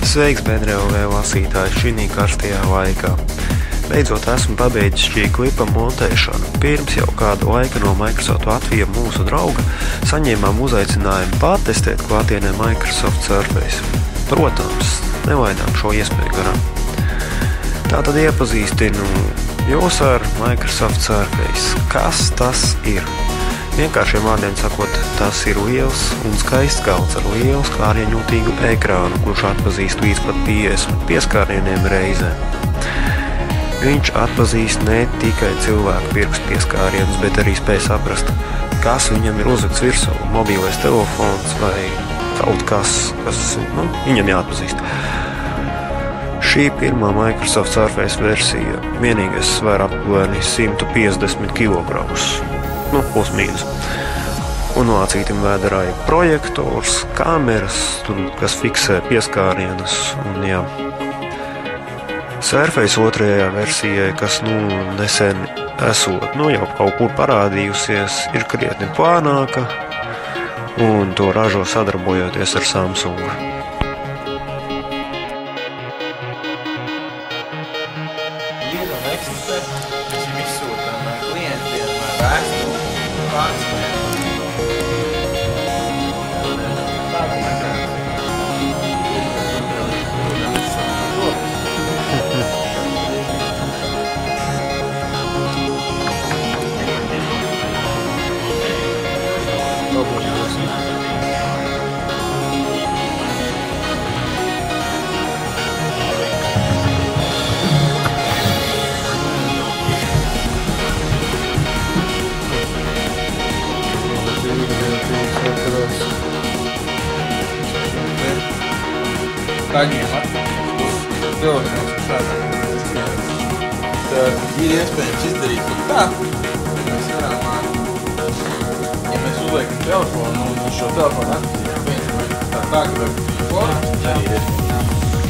Sveiks, BDRLV lasītāji, šī karstajā laikā. Beidzot esmu pabeidzis šī klipa montēšanu. Pirms jau kādu laiku no Microsoft Latvija mūsu drauga saņēmām uzaicinājumu pārtestēt klātienē Microsoft Surface. Protams, nelaidām šo iespēju garām. Tātad iepazīstinu jūs ar Microsoft Surface. Kas tas ir? Vienkāršiem vārdiem sakot, tas ir liels un skaists galds ar lielu skārieņotīgu ekrānu, kurš atpazīst līdz pat 50 pieskārieniem reizē. Viņš atpazīst ne tikai cilvēku pirkstu pieskārienus, bet arī spēj saprast, kas viņam ir uzlikts virsū, mobilais telefons vai kaut kas viņam jāatpazīst. Šī pirmā Microsoft Surface versija vienīgais svēr aptuveni 150 kg. Plus mīnus. Un lācītim vēderā ir projektors, kameras, kas fiksē pieskārienus. Un jā. Surface otrajā versijai, kas nesen esot, jau kaut kur parādījusies, ir krietni plānāka un to ražo sadarbojoties ar Samsung. Paņēmat telefons šādā. Tad ir iespējams izdarīt tā, ka mēs varam, ja mēs uzliekam telefonu un šo telefonu atpazīstam viens tā ka formas arī ir.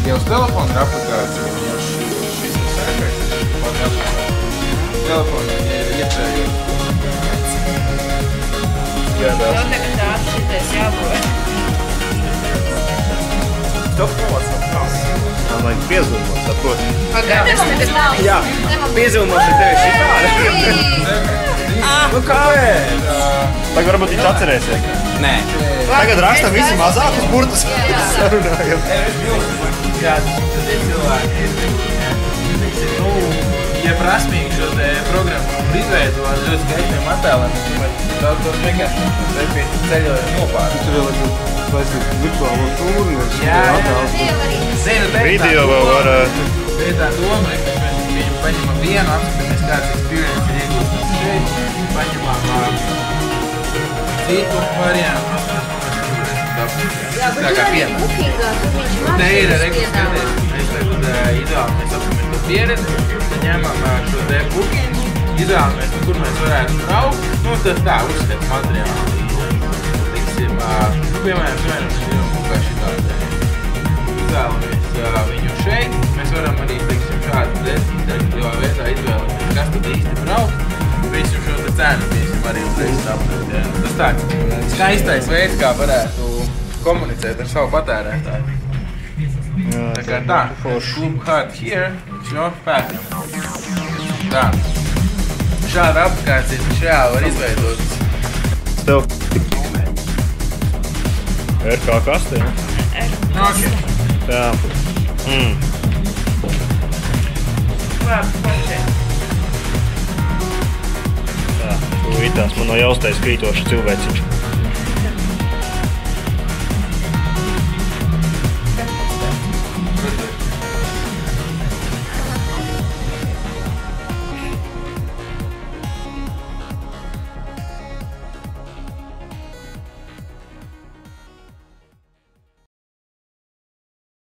Ja uz telefonu ir aplikācija, un jau šis ir Surface, pat aplikācija. Telefonu ir iepējot. Jau tagad tās šitais jābūt. Man vajag piezūmot, saprot? Jā, piezūmoši tevi šitādi. Kāpēc? Tagad varbūt viņš atcerēsies. Nē. Tagad rakstam visi mazākus burtus. Sarunājam. Jā, tad ir cilvēki, ja prasmīgi šo te programmu izveido ar ļoti skaistiem attēliem, daudz vienkārši pie ceļojuma nopārst. Tur vēl ir virtuālo tūri, Video vēl varētu. Tā ir tā doma, ka mēs viņu paņemam vienu, apskatāmies kāds experience ir iegūstas šeit, paņemam citu variantu, tā kā piemēram. Te ir skaties, mēs tagad ideāli mēs apskatāmies to pieredzi, tad ņemam šo te booking, ideāli mēs, kur mēs varētu braukt, tas tā uzskats materiāli. Piemēram, kā šitādi. Izvēlamies viņu šeit. Mēs varam arī, šādi interaktīvā veidā izvēlamies, kas tad īsti braukt. Visu šo te cenu, arī uzreiz saprast. Tas tāds skaistais veids, kā varētu komunicēt ar savu patērētāju. Tā kā tā, Club Hard Here, your bathroom. Tā. Šāda aplikācija viņš reāli var izveidot. Tev RK kaste, ja? Okay. Jā. Tā, tūlītās man no jaustais krītošs cilvēciņš.